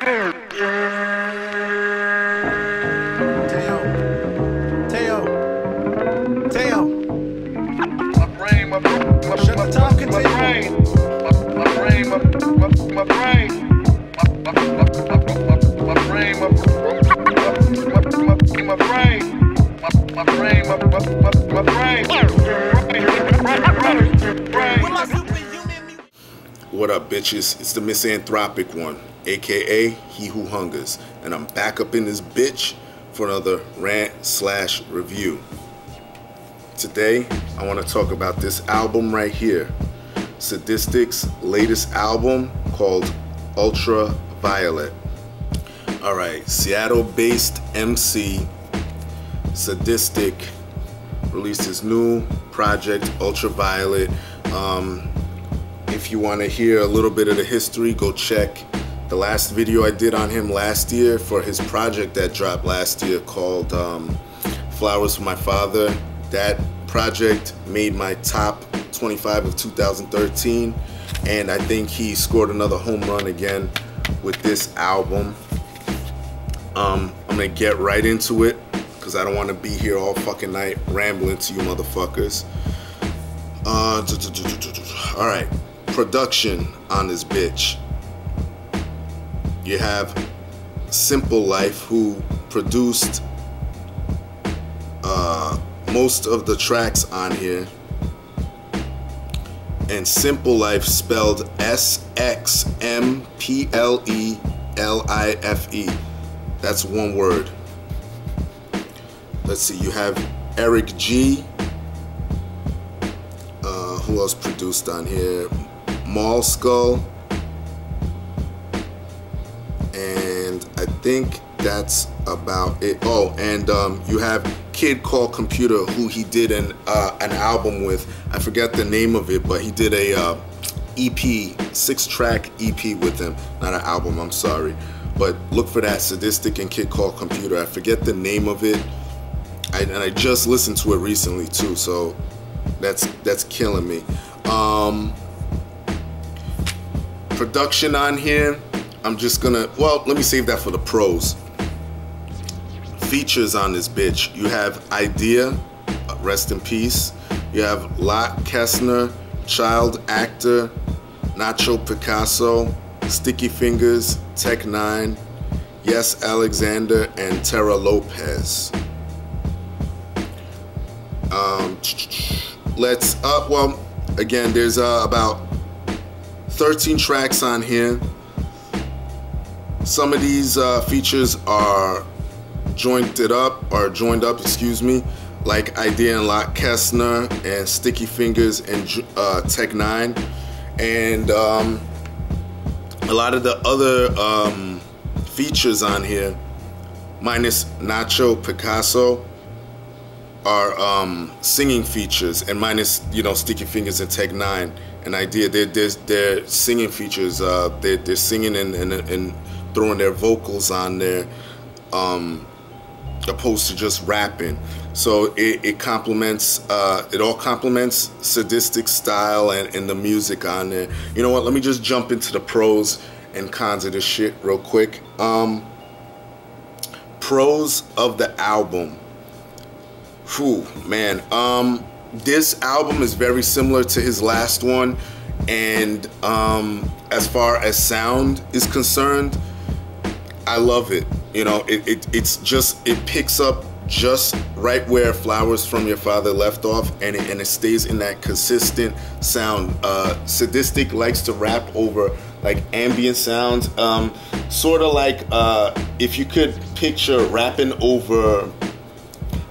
What up, bitches? It's the misanthropic one, aka He Who Hungers, and I'm back up in this bitch for another rant/review. Today, I want to talk about this album right here, Sadistik's latest album called Ultraviolet. Alright, Seattle-based MC Sadistik released his new project, Ultraviolet. If you want to hear a little bit of the history, go check the last video I did on him last year for his project that dropped last year called Flowers for My Father. That project made my top 25 of 2013, and I think he scored another home run again with this album. I'm gonna get right into it because I don't want to be here all fucking night rambling to you motherfuckers. Alright, production on this bitch. You have Simple Life, who produced most of the tracks on here. And Simple Life spelled S-X-M-P-L-E-L-I-F-E. That's one word. Let's see, you have Eric G. Who else produced on here? Mall Skull. And I think that's about it. Oh, and you have Kid Called Computer, who he did an album with. I forget the name of it, but he did a EP, 6-track EP with him. Not an album, I'm sorry. But look for that, Sadistik and Kid Called Computer. I forget the name of it. And I just listened to it recently too, so that's killing me. Production on here, I'm just gonna, well, let me save that for the pros. Features on this bitch, you have Idea, rest in peace. You have Lot Kessner, Child Actor, Nacho Picasso, Sticky Fingers, Tech 9, Yes Alexander, and Tara Lopez. Well, again, there's about 13 tracks on here. Some of these features are joined up, excuse me, like Idea and Lot Kessner and Sticky Fingers and Tech 9. And a lot of the other features on here, minus Nacho Picasso, are singing features, and minus, you know, Sticky Fingers and Tech 9 and Idea, they're singing features. They're singing and throwing their vocals on there, opposed to just rapping. So it complements, it all complements Sadistik style and the music on there. You know what? Let me just jump into the pros and cons of this shit real quick. Pros of the album. Whew, man. This album is very similar to his last one, and as far as sound is concerned, I love it. You know, it picks up just right where Flowers from Your Father left off, and it stays in that consistent sound. Sadistik likes to rap over like ambient sounds, sort of like if you could picture rapping over,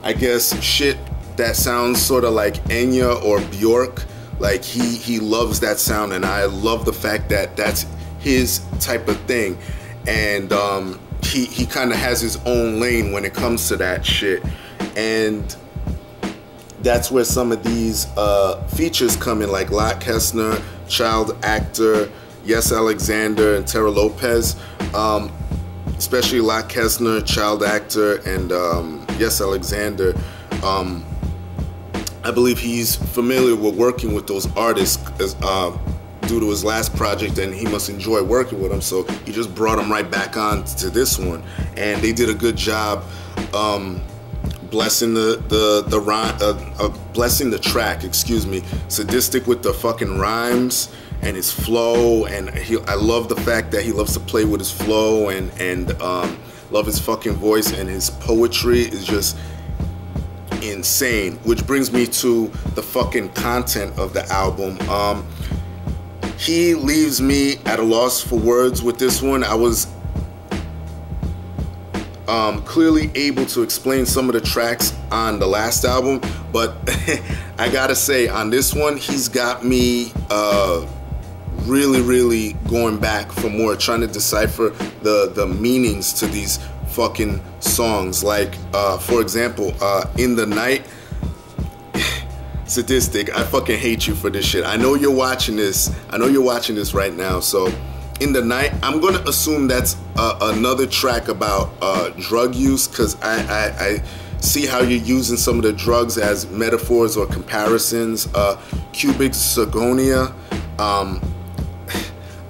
I guess, shit that sounds sort of like Enya or Bjork. Like he loves that sound, and I love the fact that that's his type of thing. And he kind of has his own lane when it comes to that shit, and that's where some of these features come in, like Lot Kessner, Child Actor, Yes Alexander, and Tara Lopez. Especially Lot Kessner, Child Actor, and Yes Alexander. I believe he's familiar with working with those artists due to his last project, and he must enjoy working with him, so he just brought him right back on to this one, and they did a good job blessing the rhyme, blessing the track, excuse me, Sadistik with the fucking rhymes and his flow, and I love the fact that he loves to play with his flow, and love his fucking voice, and his poetry is just insane. Which brings me to the fucking content of the album. He leaves me at a loss for words with this one. I was clearly able to explain some of the tracks on the last album, but I gotta say, on this one, he's got me really going back for more, trying to decipher the meanings to these fucking songs. Like for example, In the Night. Sadistik, I fucking hate you for this shit. I know you're watching this. I know you're watching this right now. So, In the Night, I'm gonna assume that's another track about drug use, because I see how you're using some of the drugs as metaphors or comparisons. Cubic zirconia.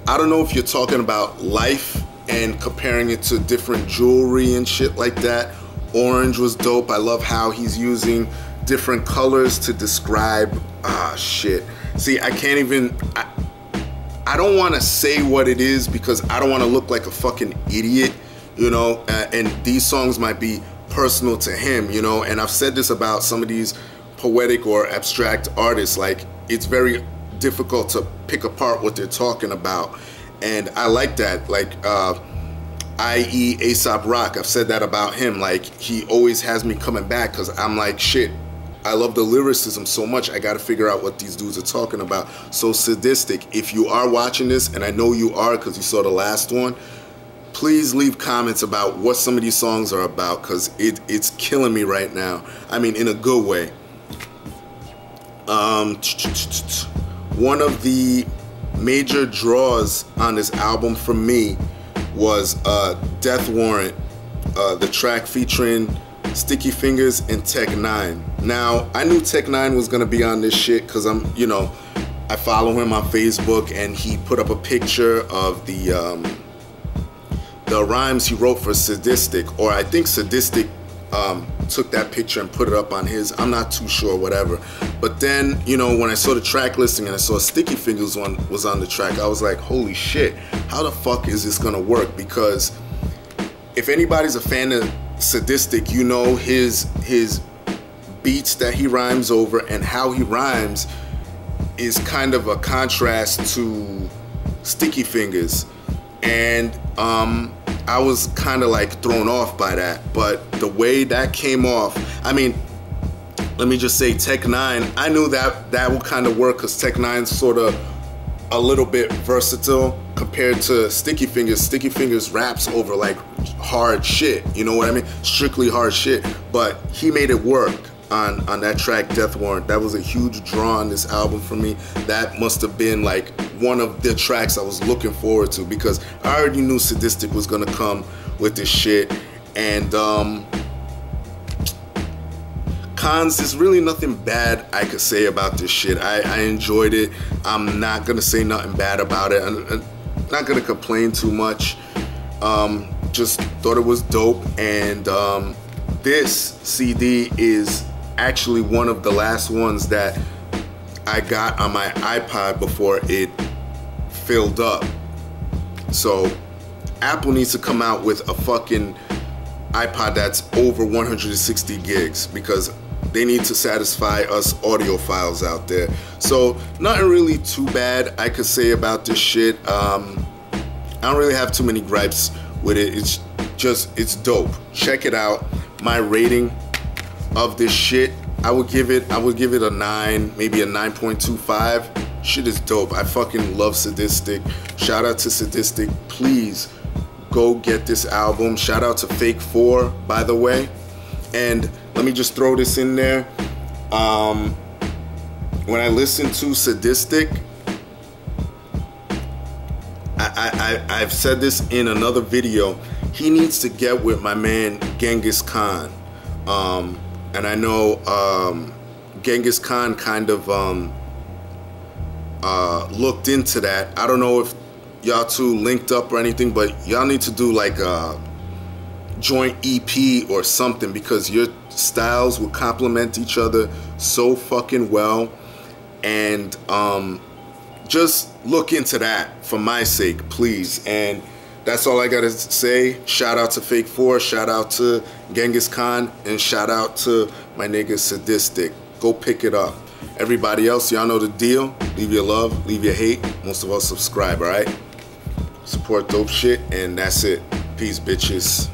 I don't know if you're talking about life and comparing it to different jewelry and shit like that. Orange was dope. I love how he's using different colors to describe shit. See, I can't even, I don't want to say what it is because I don't want to look like a fucking idiot, you know, and these songs might be personal to him, you know, and I've said this about some of these poetic or abstract artists, like it's very difficult to pick apart what they're talking about, and I like that, like i.e. A$AP Rock. I've said that about him, like he always has me coming back because I'm like, shit, I love the lyricism so much, I gotta figure out what these dudes are talking about. So Sadistik, if you are watching this, and I know you are because you saw the last one, please leave comments about what some of these songs are about, because it's killing me right now. I mean, in a good way. One of the major draws on this album for me was Death Warrant, the track featuring Sticky Fingers and Tech 9. Now, I knew Tech 9 was gonna be on this shit because I'm, you know, I follow him on Facebook, and he put up a picture of the rhymes he wrote for Sadistik, or I think Sadistik took that picture and put it up on his. I'm not too sure, whatever. But then, you know, when I saw the track listing and I saw Sticky Fingers was on the track, I was like, holy shit, how the fuck is this gonna work? Because if anybody's a fan of Sadistik, you know his beats that he rhymes over and how he rhymes is kind of a contrast to Sticky Fingers, and I was kind of like thrown off by that. But the way that came off, I mean, let me just say, Tech 9, I knew that would kind of work because Tech 9's sort of a little bit versatile compared to Sticky Fingers. Sticky Fingers raps over like hard shit, you know what I mean? Strictly hard shit. But he made it work on that track, Death Warrant. That was a huge draw on this album for me. That must have been like one of the tracks I was looking forward to, because I already knew Sadistik was gonna come with this shit. And cons, there's really nothing bad I could say about this shit. I enjoyed it. I'm not gonna say nothing bad about it. I'm not gonna complain too much. Just thought it was dope. And this CD is actually one of the last ones that I got on my iPod before it filled up. So Apple needs to come out with a fucking iPod that's over 160 gigs, because they need to satisfy us audiophiles out there. So nothing really too bad I could say about this shit. I don't really have too many gripes with it. It's just, it's dope. Check it out. My rating of this shit, I would give it a 9, maybe a 9.25. Shit is dope. I fucking love Sadistik. Shout out to Sadistik. Please go get this album. Shout out to Fake 4, by the way. And let me just throw this in there. When I listen to Sadistik, I've said this in another video, he needs to get with my man Genghis Khan. And I know Genghis Khan kind of looked into that. I don't know if y'all two linked up or anything, but y'all need to do like a joint EP or something, because your styles will complement each other so fucking well. And just look into that for my sake, please. And that's all I gotta say. Shout out to Fake 4, shout out to Genghis Khan, and shout out to my nigga Sadistik. Go pick it up. Everybody else, y'all know the deal. Leave your love, leave your hate. Most of all, subscribe, alright? Support dope shit, and that's it. Peace, bitches.